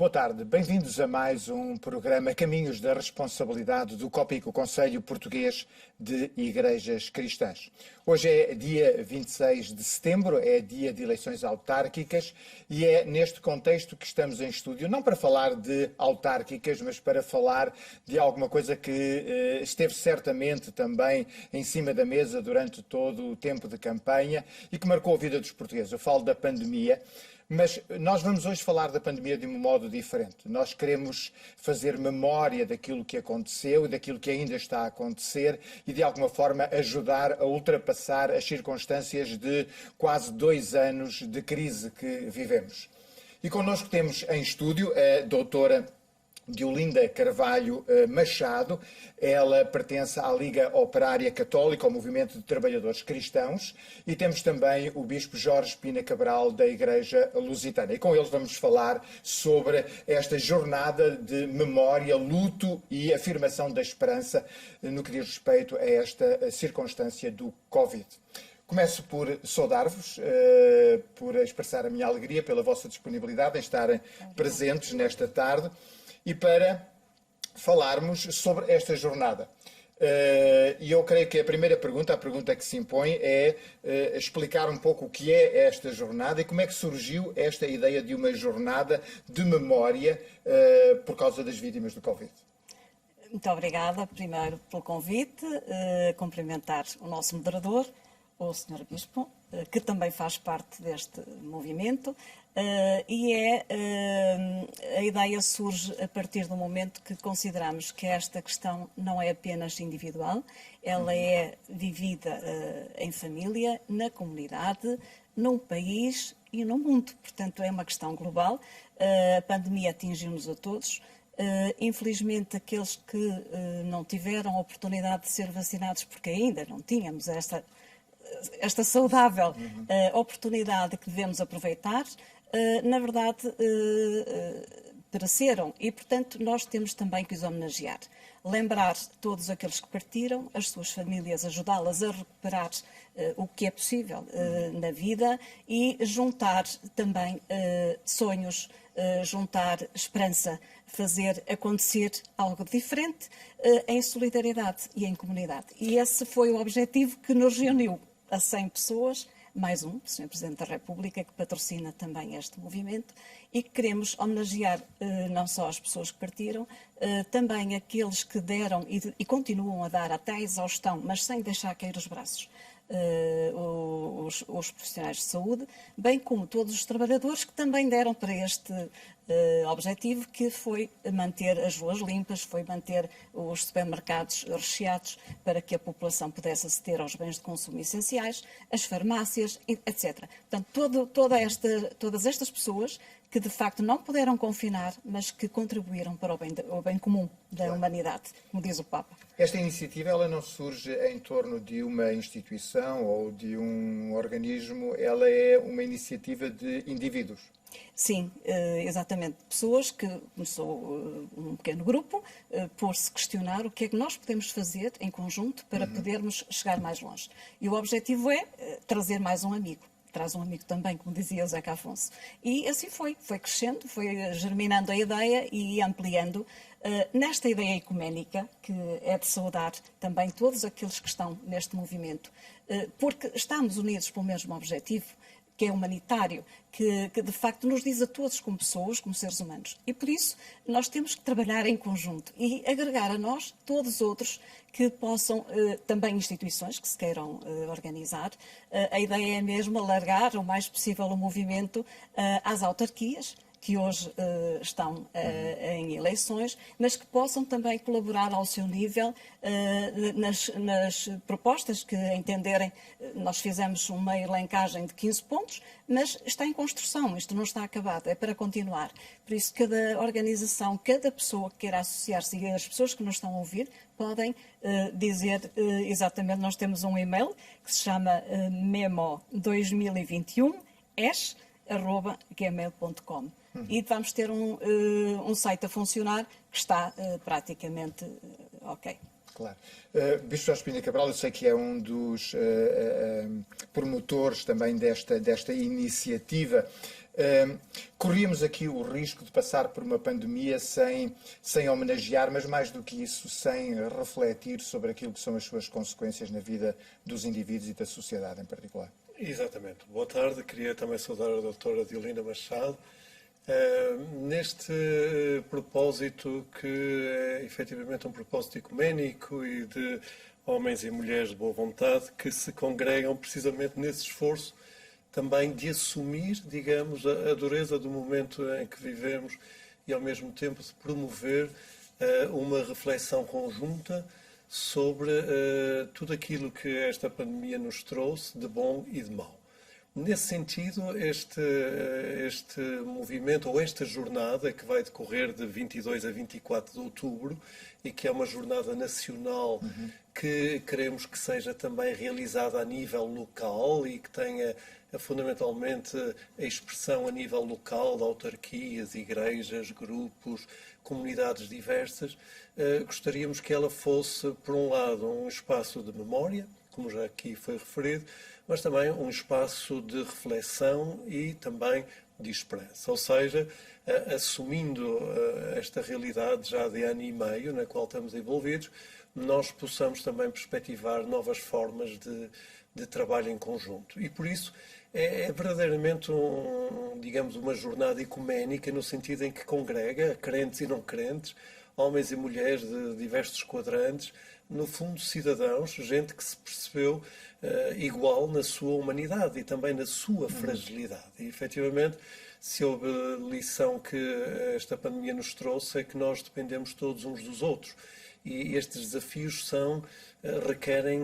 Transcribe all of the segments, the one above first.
Boa tarde, bem-vindos a mais um programa Caminhos da Responsabilidade do COPIC, o Conselho Português de Igrejas Cristãs. Hoje é dia 26 de setembro, é dia de eleições autárquicas e é neste contexto que estamos em estúdio, não para falar de autárquicas, mas para falar de alguma coisa que esteve certamente também em cima da mesa durante todo o tempo de campanha e que marcou a vida dos portugueses. Eu falo da pandemia. Mas nós vamos hoje falar da pandemia de um modo diferente. Nós queremos fazer memória daquilo que aconteceu e daquilo que ainda está a acontecer e, de alguma forma, ajudar a ultrapassar as circunstâncias de quase 2 anos de crise que vivemos. E connosco temos em estúdio a doutora Diolinda Carvalho Machado. Ela pertence à Liga Operária Católica, ao Movimento de Trabalhadores Cristãos, e temos também o Bispo Jorge Pina Cabral, da Igreja Lusitana. E com eles vamos falar sobre esta jornada de memória, luto e afirmação da esperança no que diz respeito a esta circunstância do Covid. Começo por saudar-vos, por expressar a minha alegria pela vossa disponibilidade em estarem presentes nesta tarde e para falarmos sobre esta jornada. E eu creio que a primeira pergunta, a pergunta que se impõe é explicar um pouco o que é esta jornada e como é que surgiu esta ideia de uma jornada de memória por causa das vítimas do Covid. Muito obrigada, primeiro, pelo convite, cumprimentar o nosso moderador, o Sr. Bispo, que também faz parte deste movimento, e a ideia surge a partir do momento que consideramos que esta questão não é apenas individual, ela é vivida em família, na comunidade, num país e no mundo. Portanto, é uma questão global. A pandemia atingiu-nos a todos. Infelizmente, aqueles que não tiveram a oportunidade de ser vacinados, porque ainda não tínhamos esta saudável oportunidade que devemos aproveitar, na verdade, pereceram e, portanto, nós temos também que os homenagear. Lembrar todos aqueles que partiram, as suas famílias, ajudá-las a recuperar o que é possível na vida e juntar também sonhos, juntar esperança, fazer acontecer algo diferente em solidariedade e em comunidade. E esse foi o objetivo que nos reuniu a 100 pessoas, mais um, o Sr. Presidente da República, que patrocina também este movimento, e que queremos homenagear não só as pessoas que partiram, também aqueles que deram e continuam a dar até à exaustão, mas sem deixar cair os braços, os profissionais de saúde, bem como todos os trabalhadores que também deram para este objetivo, que foi manter as ruas limpas, foi manter os supermercados recheados para que a população pudesse aceder aos bens de consumo essenciais, as farmácias, etc. Portanto, todas estas pessoas que de facto não puderam confinar, mas que contribuíram para o bem comum da humanidade, como diz o Papa. Esta iniciativa ela não surge em torno de uma instituição ou de um organismo, ela é uma iniciativa de indivíduos. Sim, exatamente. Pessoas que começou um pequeno grupo por se questionar o que é que nós podemos fazer em conjunto para podermos chegar mais longe. E o objetivo é trazer mais um amigo. Traz um amigo também, como dizia o Zeca Afonso. E assim foi crescendo, foi germinando a ideia e ampliando nesta ideia ecuménica, que é de saudar também todos aqueles que estão neste movimento, porque estamos unidos pelo mesmo objetivo, que é humanitário, que de facto nos diz a todos como pessoas, como seres humanos. E por isso nós temos que trabalhar em conjunto e agregar a nós todos os outros que possam, também instituições que se queiram organizar. A ideia é mesmo alargar o mais possível o movimento às autarquias, que hoje estão em eleições, mas que possam também colaborar ao seu nível nas propostas que entenderem. Nós fizemos uma elencagem de 15 pontos, mas está em construção, isto não está acabado, é para continuar. Por isso, cada organização, cada pessoa que queira associar-se e as pessoas que nos estão a ouvir podem dizer exatamente, nós temos um e-mail que se chama memo2021@gmail.com. E vamos ter um site a funcionar que está praticamente ok. Claro. Bispo Jorge Pina Cabral, eu sei que é um dos promotores também desta iniciativa. Corríamos aqui o risco de passar por uma pandemia sem homenagear, mas mais do que isso, sem refletir sobre aquilo que são as suas consequências na vida dos indivíduos e da sociedade em particular. Exatamente. Boa tarde. Queria também saudar a doutora Diolinda Machado. Neste propósito, que é efetivamente um propósito ecuménico e de homens e mulheres de boa vontade que se congregam precisamente nesse esforço também de assumir, digamos, a dureza do momento em que vivemos e, ao mesmo tempo, de promover uma reflexão conjunta sobre tudo aquilo que esta pandemia nos trouxe de bom e de mau. Nesse sentido, este movimento, ou esta jornada, que vai decorrer de 22 a 24 de outubro, e que é uma jornada nacional que queremos que seja também realizada a nível local e que tenha fundamentalmente a expressão a nível local de autarquias, igrejas, grupos, comunidades diversas, gostaríamos que ela fosse, por um lado, um espaço de memória, como já aqui foi referido, mas também um espaço de reflexão e também de esperança. Ou seja, assumindo esta realidade já de ano e meio na qual estamos envolvidos, nós possamos também perspectivar novas formas de trabalho em conjunto. E por isso é verdadeiramente digamos, uma jornada ecuménica no sentido em que congrega crentes e não crentes, homens e mulheres de diversos quadrantes, no fundo cidadãos, gente que se percebeu igual na sua humanidade e também na sua fragilidade. E efetivamente, se houve lição que esta pandemia nos trouxe, é que nós dependemos todos uns dos outros. E estes desafios requerem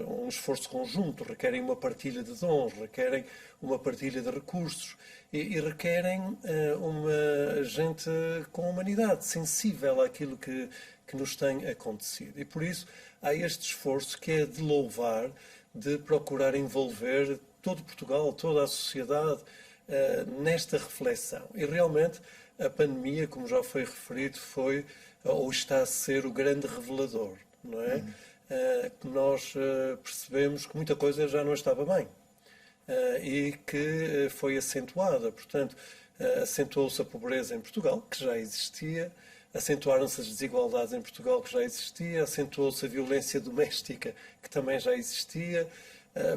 um esforço conjunto, requerem uma partilha de dons, requerem uma partilha de recursos e requerem uma gente com humanidade, sensível àquilo que nos tem acontecido. E por isso há este esforço que é de louvar, de procurar envolver todo Portugal, toda a sociedade nesta reflexão. E realmente a pandemia, como já foi referido, foi ou está a ser o grande revelador, não é? Nós percebemos que muita coisa já não estava bem e que foi acentuada. Portanto, acentuou-se a pobreza em Portugal, que já existia, acentuaram-se as desigualdades em Portugal, que já existia, acentuou-se a violência doméstica, que também já existia.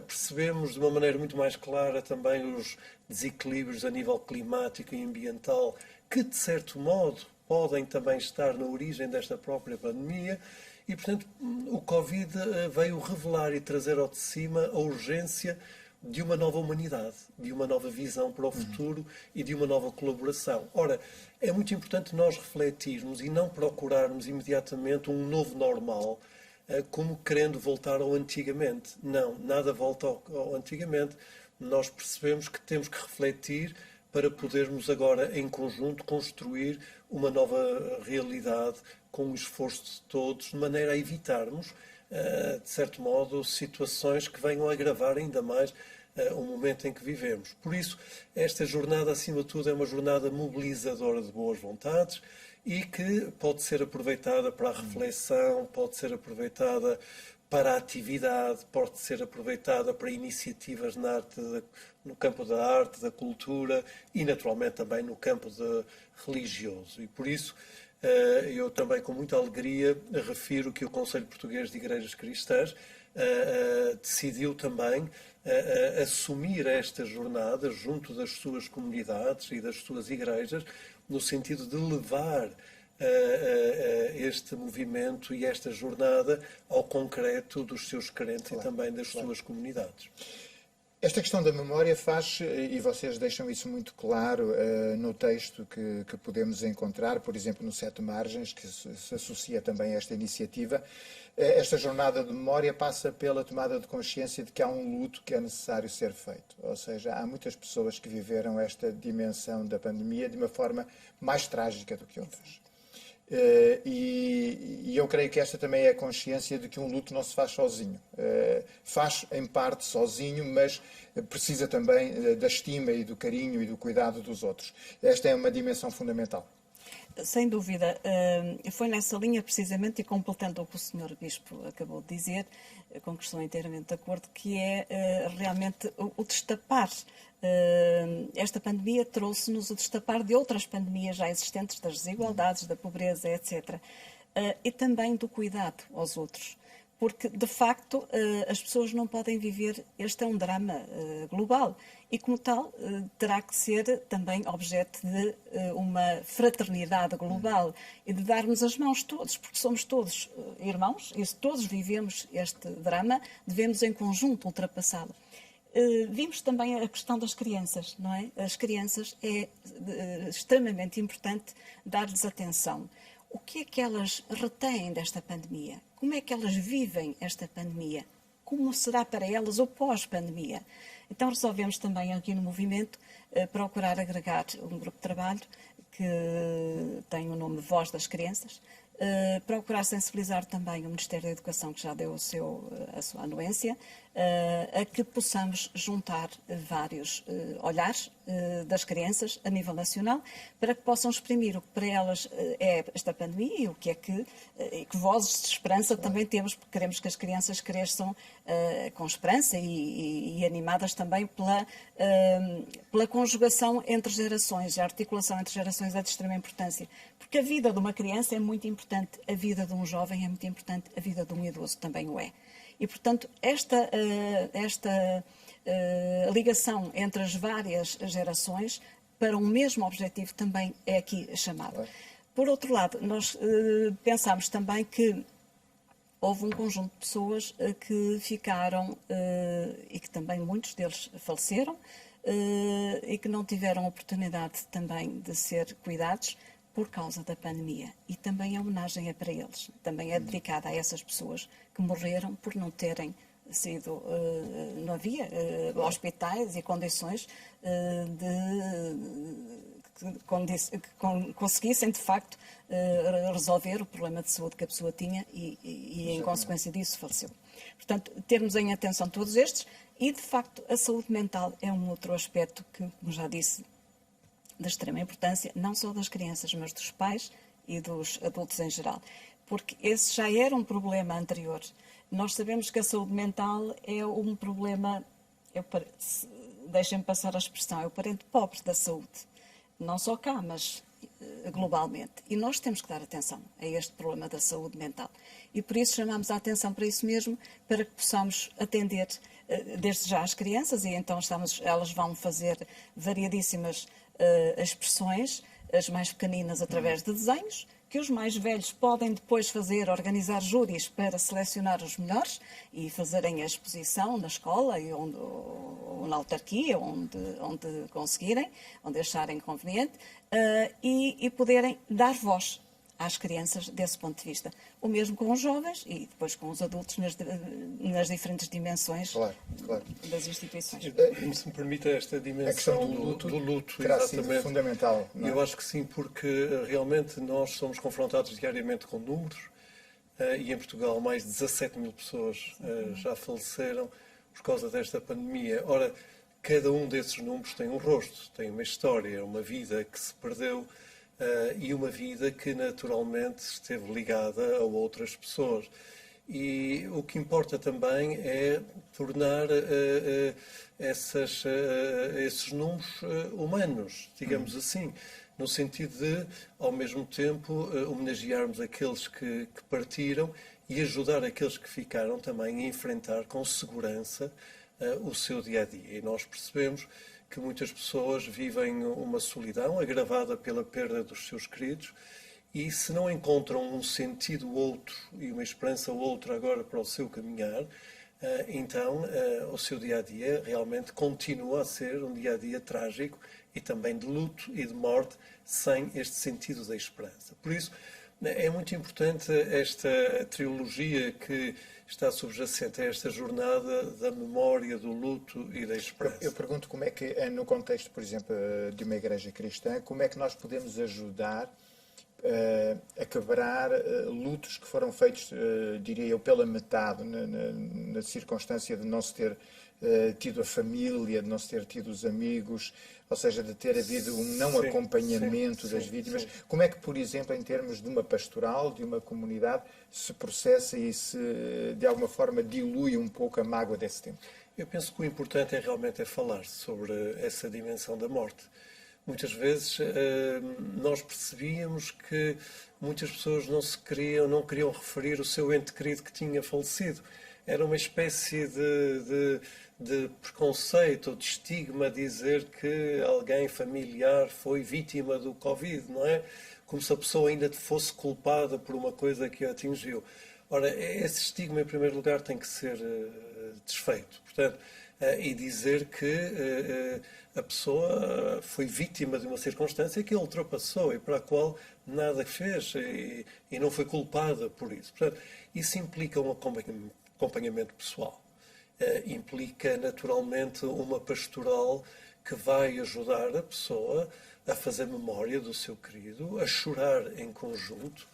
Percebemos de uma maneira muito mais clara também os desequilíbrios a nível climático e ambiental, que, de certo modo, podem também estar na origem desta própria pandemia. E, portanto, o Covid veio revelar e trazer ao de cima a urgência de uma nova humanidade, de uma nova visão para o futuro e de uma nova colaboração. Ora, é muito importante nós refletirmos e não procurarmos imediatamente um novo normal, como querendo voltar ao antigamente. Não, nada volta ao antigamente. Nós percebemos que temos que refletir para podermos agora, em conjunto, construir uma nova realidade com o esforço de todos, de maneira a evitarmos, de certo modo, situações que venham a agravar ainda mais o momento em que vivemos. Por isso, esta jornada, acima de tudo, é uma jornada mobilizadora de boas vontades e que pode ser aproveitada para a reflexão, pode ser aproveitada para a atividade, pode ser aproveitada para iniciativas no campo da arte, da cultura e, naturalmente, também no campo religioso. E, por isso, eu também, com muita alegria, refiro que o Conselho Português de Igrejas Cristãs decidiu também assumir esta jornada junto das suas comunidades e das suas igrejas, no sentido de levar este movimento e esta jornada ao concreto dos seus crentes e também das suas comunidades. Esta questão da memória faz, e vocês deixam isso muito claro no texto que podemos encontrar, por exemplo, no Sete Margens, que se associa também a esta iniciativa. Esta jornada de memória passa pela tomada de consciência de que há um luto que é necessário ser feito. Ou seja, há muitas pessoas que viveram esta dimensão da pandemia de uma forma mais trágica do que outras. E eu creio que esta também é a consciência de que um luto não se faz sozinho. Faz em parte sozinho, mas precisa também da estima e do carinho e do cuidado dos outros. Esta é uma dimensão fundamental. sem dúvida, foi nessa linha precisamente, e completando o que o Sr. Bispo acabou de dizer, com que estou inteiramente de acordo, que é realmente o destapar. Esta pandemia trouxe-nos o destapar de outras pandemias já existentes, das desigualdades, da pobreza, etc. E também do cuidado aos outros. Porque, de facto, as pessoas não podem viver. Este é um drama global e, como tal, terá que ser também objeto de uma fraternidade global e de darmos as mãos todos, porque somos todos irmãos e se todos vivemos este drama, devemos em conjunto ultrapassá-lo. Vimos também a questão das crianças, não é? As crianças é extremamente importante dar-lhes atenção. O que é que elas retêm desta pandemia? Como é que elas vivem esta pandemia? Como será para elas o pós-pandemia? Então resolvemos também aqui no movimento procurar agregar um grupo de trabalho que tem o nome Voz das Crianças, procurar sensibilizar também o Ministério da Educação, que já deu a sua anuência, a que possamos juntar vários olhares das crianças a nível nacional, para que possam exprimir o que para elas é esta pandemia e o que é e que vozes de esperança também temos, porque queremos que as crianças cresçam com esperança e animadas também pela conjugação entre gerações. A articulação entre gerações é de extrema importância, porque a vida de uma criança é muito importante, a vida de um jovem é muito importante, a vida de um idoso também o é. E, portanto, esta ligação entre as várias gerações para um mesmo objetivo também é aqui chamada. Por outro lado, nós pensámos também que houve um conjunto de pessoas que ficaram, e que também muitos deles faleceram, e que não tiveram oportunidade também de ser cuidados por causa da pandemia. E também a homenagem é para eles. Também é dedicada a essas pessoas que morreram por não terem sido, não havia hospitais e condições que conseguissem, de facto, resolver o problema de saúde que a pessoa tinha e em consequência disso, faleceu. Portanto, termos em atenção todos estes e, de facto, a saúde mental é um outro aspecto que, como já disse, de extrema importância, não só das crianças, mas dos pais e dos adultos em geral. Porque esse já era um problema anterior. Nós sabemos que a saúde mental é um problema, deixem-me passar a expressão, é o parente pobre da saúde. Não só cá, mas globalmente. E nós temos que dar atenção a este problema da saúde mental. E por isso chamamos a atenção para isso mesmo, para que possamos atender desde já as crianças, e então elas vão fazer variadíssimas expressões, as mais pequeninas através de desenhos, que os mais velhos podem depois organizar júris para selecionar os melhores e fazerem a exposição na escola ou na autarquia, onde conseguirem, onde acharem conveniente, e poderem dar voz às crianças desse ponto de vista. O mesmo com os jovens e depois com os adultos nas diferentes dimensões das instituições. Se me permite esta dimensão do luto terá sido fundamental. Não é? Eu acho que sim, porque realmente nós somos confrontados diariamente com números e em Portugal mais de 17 mil pessoas já faleceram por causa desta pandemia. Ora, cada um desses números tem um rosto, tem uma história, uma vida que se perdeu, e uma vida que naturalmente esteve ligada a outras pessoas. E o que importa também é tornar esses números humanos, digamos assim, no sentido de, ao mesmo tempo, homenagearmos aqueles que partiram e ajudar aqueles que ficaram também a enfrentar com segurança o seu dia-a-dia. E nós percebemos que muitas pessoas vivem uma solidão agravada pela perda dos seus queridos e se não encontram um sentido outro e uma esperança outra agora para o seu caminhar, então o seu dia-a-dia realmente continua a ser um dia-a-dia trágico e também de luto e de morte sem este sentido da esperança. Por isso, é muito importante esta trilogia que está subjacente a esta jornada da memória, do luto e da esperança. Eu pergunto como é que, no contexto, por exemplo, de uma igreja cristã, como é que nós podemos ajudar a quebrar lutos que foram feitos, diria eu, pela metade, na circunstância de não se ter tido a família, de não se ter tido os amigos, ou seja, de ter havido um não acompanhamento das vítimas. Como é que, por exemplo, em termos de uma pastoral, de uma comunidade, se processa e se, de alguma forma, dilui um pouco a mágoa desse tempo? Eu penso que o importante é realmente falar sobre essa dimensão da morte. Muitas vezes nós percebíamos que muitas pessoas não queriam referir o seu ente querido que tinha falecido. Era uma espécie de preconceito ou de estigma dizer que alguém familiar foi vítima do Covid, não é? Como se a pessoa ainda fosse culpada por uma coisa que a atingiu. Ora, esse estigma, em primeiro lugar, tem que ser desfeito. Portanto, e dizer que a pessoa foi vítima de uma circunstância que ele ultrapassou e para a qual nada fez e não foi culpada por isso. Portanto, isso implica um acompanhamento pessoal. Implica, naturalmente, uma pastoral que vai ajudar a pessoa a fazer memória do seu querido, a chorar em conjunto,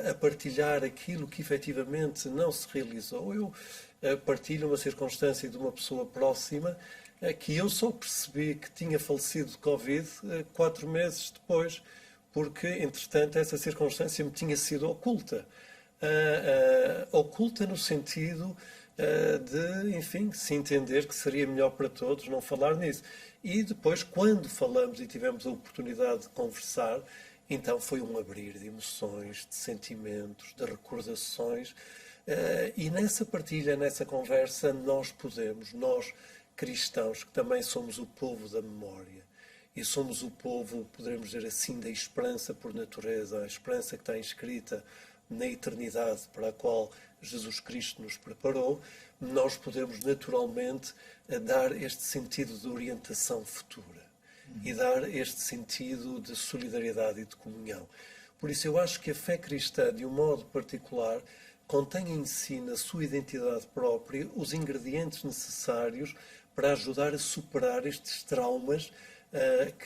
a partilhar aquilo que efetivamente não se realizou. Eu partilho uma circunstância de uma pessoa próxima que eu só percebi que tinha falecido de Covid 4 meses depois, porque, entretanto, essa circunstância me tinha sido oculta. Oculta no sentido de, enfim, se entender que seria melhor para todos não falar nisso. E depois, quando falamos e tivemos a oportunidade de conversar, então foi um abrir de emoções, de sentimentos, de recordações. E nessa partilha, nessa conversa, nós cristãos, que também somos o povo da memória, e somos o povo, poderemos dizer assim, da esperança por natureza, a esperança que está inscrita na eternidade para a qual Jesus Cristo nos preparou, nós podemos naturalmente dar este sentido de orientação futura e dar este sentido de solidariedade e de comunhão. Por isso eu acho que a fé cristã, de um modo particular, contém em si, na sua identidade própria, os ingredientes necessários para ajudar a superar estes traumas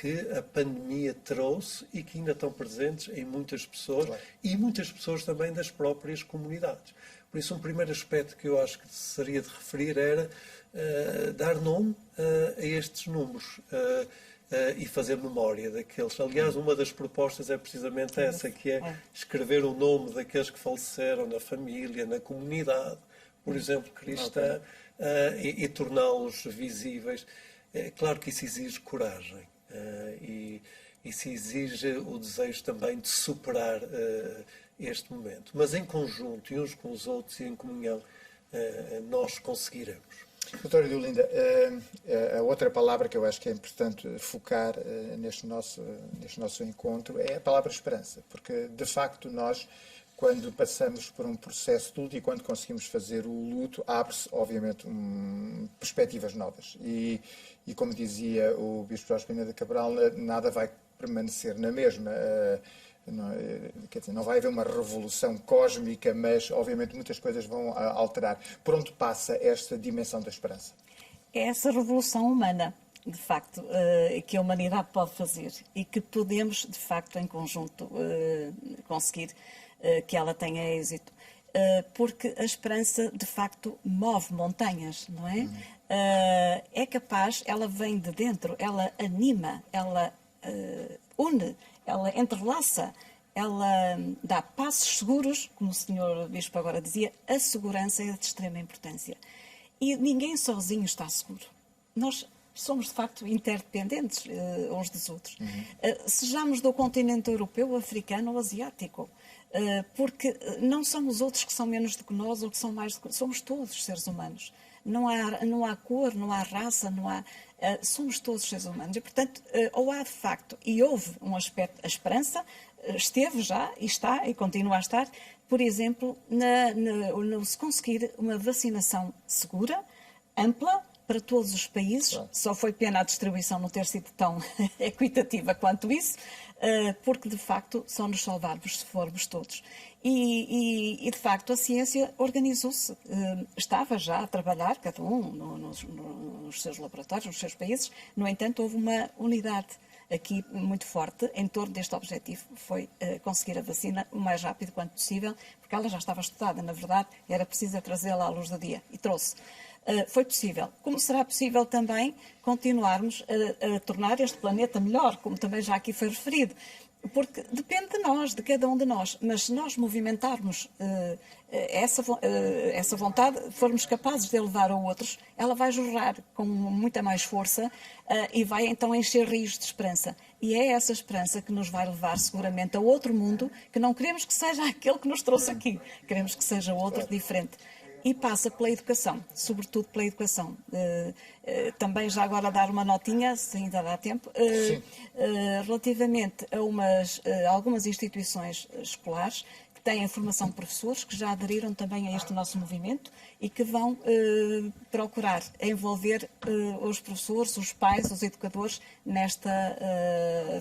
que a pandemia trouxe e que ainda estão presentes em muitas pessoas, claro, e muitas pessoas também das próprias comunidades. Por isso, um primeiro aspecto que eu acho que seria de referir era dar nome a estes números e fazer memória daqueles. Aliás, uma das propostas é precisamente essa, que é escrever o nome daqueles que faleceram na família, na comunidade, por exemplo, cristã, e torná-los visíveis. É claro que isso exige coragem e isso exige o desejo também de superar este momento. Mas em conjunto, e uns com os outros, e em comunhão, nós conseguiremos. Doutora Diolinda, a outra palavra que eu acho que é importante focar neste nosso encontro é a palavra esperança, porque, de facto, nós, quando passamos por um processo de luto e quando conseguimos fazer o luto, abre-se, obviamente, perspectivas novas. E como dizia o Bispo Jorge Pina de Cabral, nada vai permanecer na mesma. Quer dizer, não vai haver uma revolução cósmica, mas, obviamente, muitas coisas vão alterar. Por onde passa esta dimensão da esperança? É essa revolução humana, de facto, que a humanidade pode fazer e que podemos, de facto, em conjunto, conseguir que ela tenha êxito. Porque a esperança, de facto, move montanhas, não é? É capaz, ela vem de dentro, ela anima, ela une, ela entrelaça, ela dá passos seguros, como o Sr. Bispo agora dizia, a segurança é de extrema importância. E ninguém sozinho está seguro. Nós somos, de facto, interdependentes uns dos outros. Sejamos do continente europeu, africano ou asiático. Porque não são os outros que são menos do que nós ou que são mais do que nós. Somos todos seres humanos. Não há cor, não há raça, não há... somos todos seres humanos. E, portanto, ou há de facto, e houve um aspecto, a esperança esteve já, e está, e continua a estar, por exemplo, no se conseguir uma vacinação segura, ampla, para todos os países. Claro. Só foi pena a distribuição não ter sido tão equitativa quanto isso, porque, de facto, só nos salvarmos se formos todos. E de facto, a ciência organizou-se. Estava já a trabalhar, cada um nos seus laboratórios, nos seus países. No entanto, houve uma unidade aqui muito forte em torno deste objetivo, foi conseguir a vacina o mais rápido quanto possível, porque ela já estava estudada, na verdade, era preciso trazê-la à luz do dia, e trouxe. Foi possível. Como será possível também continuarmos a tornar este planeta melhor, como também já aqui foi referido? Porque depende de nós, de cada um de nós, mas se nós movimentarmos essa vontade, formos capazes de levar a outros, ela vai jorrar com muita mais força e vai então encher rios de esperança. E é essa esperança que nos vai levar seguramente a outro mundo, que não queremos que seja aquele que nos trouxe aqui, queremos que seja outro diferente. E passa pela educação, sobretudo pela educação. Também já agora dar uma notinha, se ainda dá tempo, relativamente a algumas instituições escolares que têm a formação de professores, que já aderiram também a este nosso movimento e que vão procurar envolver os professores, os pais, os educadores nesta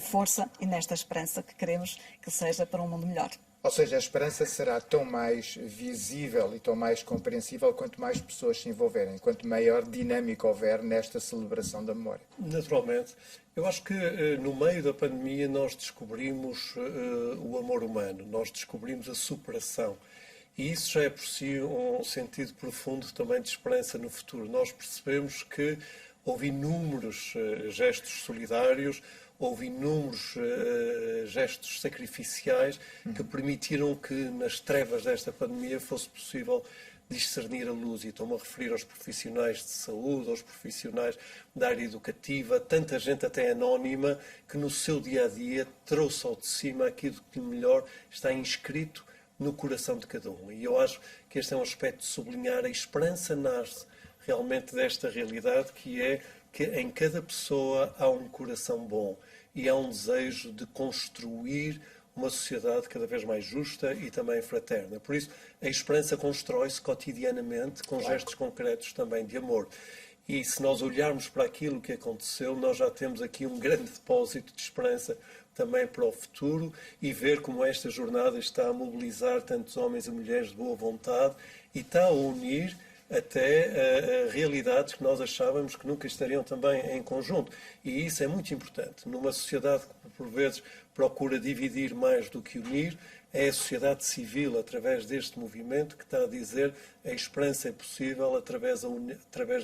força e nesta esperança que queremos que seja para um mundo melhor. Ou seja, a esperança será tão mais visível e tão mais compreensível quanto mais pessoas se envolverem, quanto maior dinâmica houver nesta celebração da memória. Naturalmente. Eu acho que no meio da pandemia nós descobrimos o amor humano, nós descobrimos a superação. E isso já é por si um sentido profundo também de esperança no futuro. Nós percebemos que houve inúmeros gestos solidários, houve inúmeros gestos sacrificiais que permitiram que nas trevas desta pandemia fosse possível discernir a luz. E estou-me a referir aos profissionais de saúde, aos profissionais da área educativa, tanta gente até anónima que no seu dia-a-dia trouxe ao de cima aquilo que melhor está inscrito no coração de cada um. E eu acho que este é um aspecto de sublinhar. A esperança nasce realmente desta realidade, que é que em cada pessoa há um coração bom e há um desejo de construir uma sociedade cada vez mais justa e também fraterna. Por isso, a esperança constrói-se cotidianamente com gestos concretos também de amor. E se nós olharmos para aquilo que aconteceu, nós já temos aqui um grande depósito de esperança também para o futuro, e ver como esta jornada está a mobilizar tantos homens e mulheres de boa vontade e está a unir até realidades que nós achávamos que nunca estariam também em conjunto. E isso é muito importante. Numa sociedade que, por vezes, procura dividir mais do que unir, é a sociedade civil, através deste movimento, que está a dizer a esperança é possível através da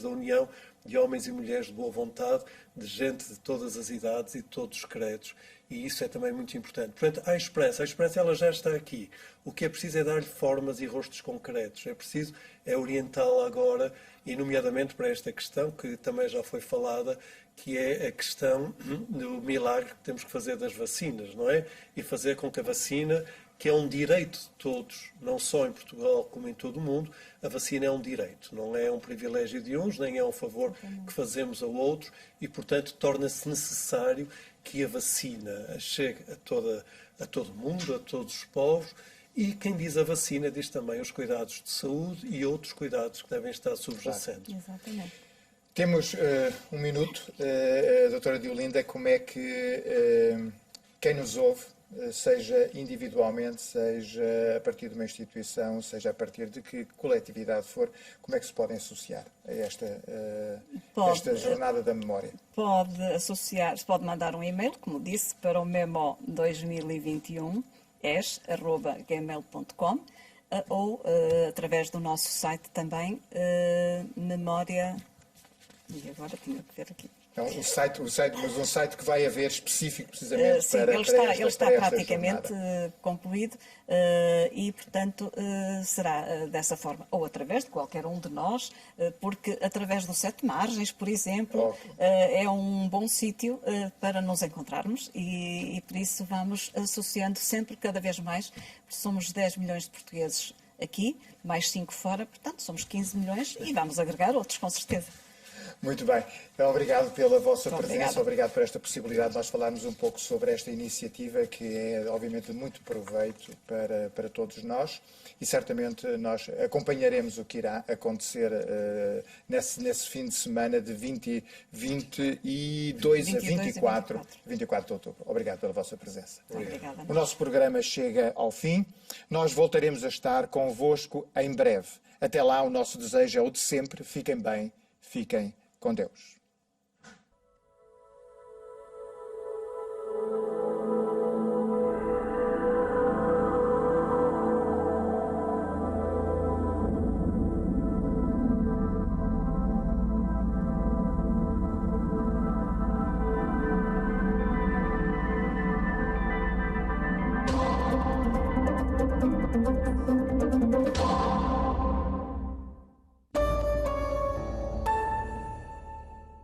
união de homens e mulheres de boa vontade, de gente de todas as idades e de todos os credos. E isso é também muito importante. Portanto, há esperança. A esperança ela já está aqui. O que é preciso é dar-lhe formas e rostos concretos. É preciso orientá-la agora, e nomeadamente para esta questão, que também já foi falada, que é a questão do milagre que temos que fazer das vacinas, não é? E fazer com que a vacina, que é um direito de todos, não só em Portugal como em todo o mundo, a vacina é um direito, não é um privilégio de uns, nem é um favor que fazemos a outros, e, portanto, torna-se necessário que a vacina chegue a todo o mundo, a todos os povos, e quem diz a vacina diz também os cuidados de saúde e outros cuidados que devem estar subjacentes. Exatamente. Temos um minuto. Doutora Diolinda, como é que quem nos ouve, seja individualmente, seja a partir de uma instituição, seja a partir de que coletividade for, como é que se podem associar a esta jornada da memória? Pode associar, pode mandar um e-mail, como disse, para o memo 2021es@gmail.com ou através do nosso site também, memória. E agora tinha que ver aqui. Então, mas um site que vai haver específico precisamente sim, para ele está esta praticamente jornada. concluído e, portanto, será dessa forma, ou através de qualquer um de nós, porque através do Sete Margens, por exemplo, é um bom sítio para nos encontrarmos e por isso vamos associando sempre cada vez mais, porque somos 10 milhões de portugueses aqui, mais 5 fora, portanto somos 15 milhões e vamos agregar outros, com certeza. Muito bem. Então, obrigado pela vossa Muito presença, obrigada. obrigado por esta possibilidade de nós falarmos um pouco sobre esta iniciativa, que é, obviamente, de muito proveito para todos nós, e certamente nós acompanharemos o que irá acontecer nesse fim de semana de 22 a 24 de outubro. Obrigado pela vossa presença. Obrigada. O nosso programa chega ao fim. Nós voltaremos a estar convosco em breve. Até lá, o nosso desejo é o de sempre. Fiquem bem, fiquem com Deus.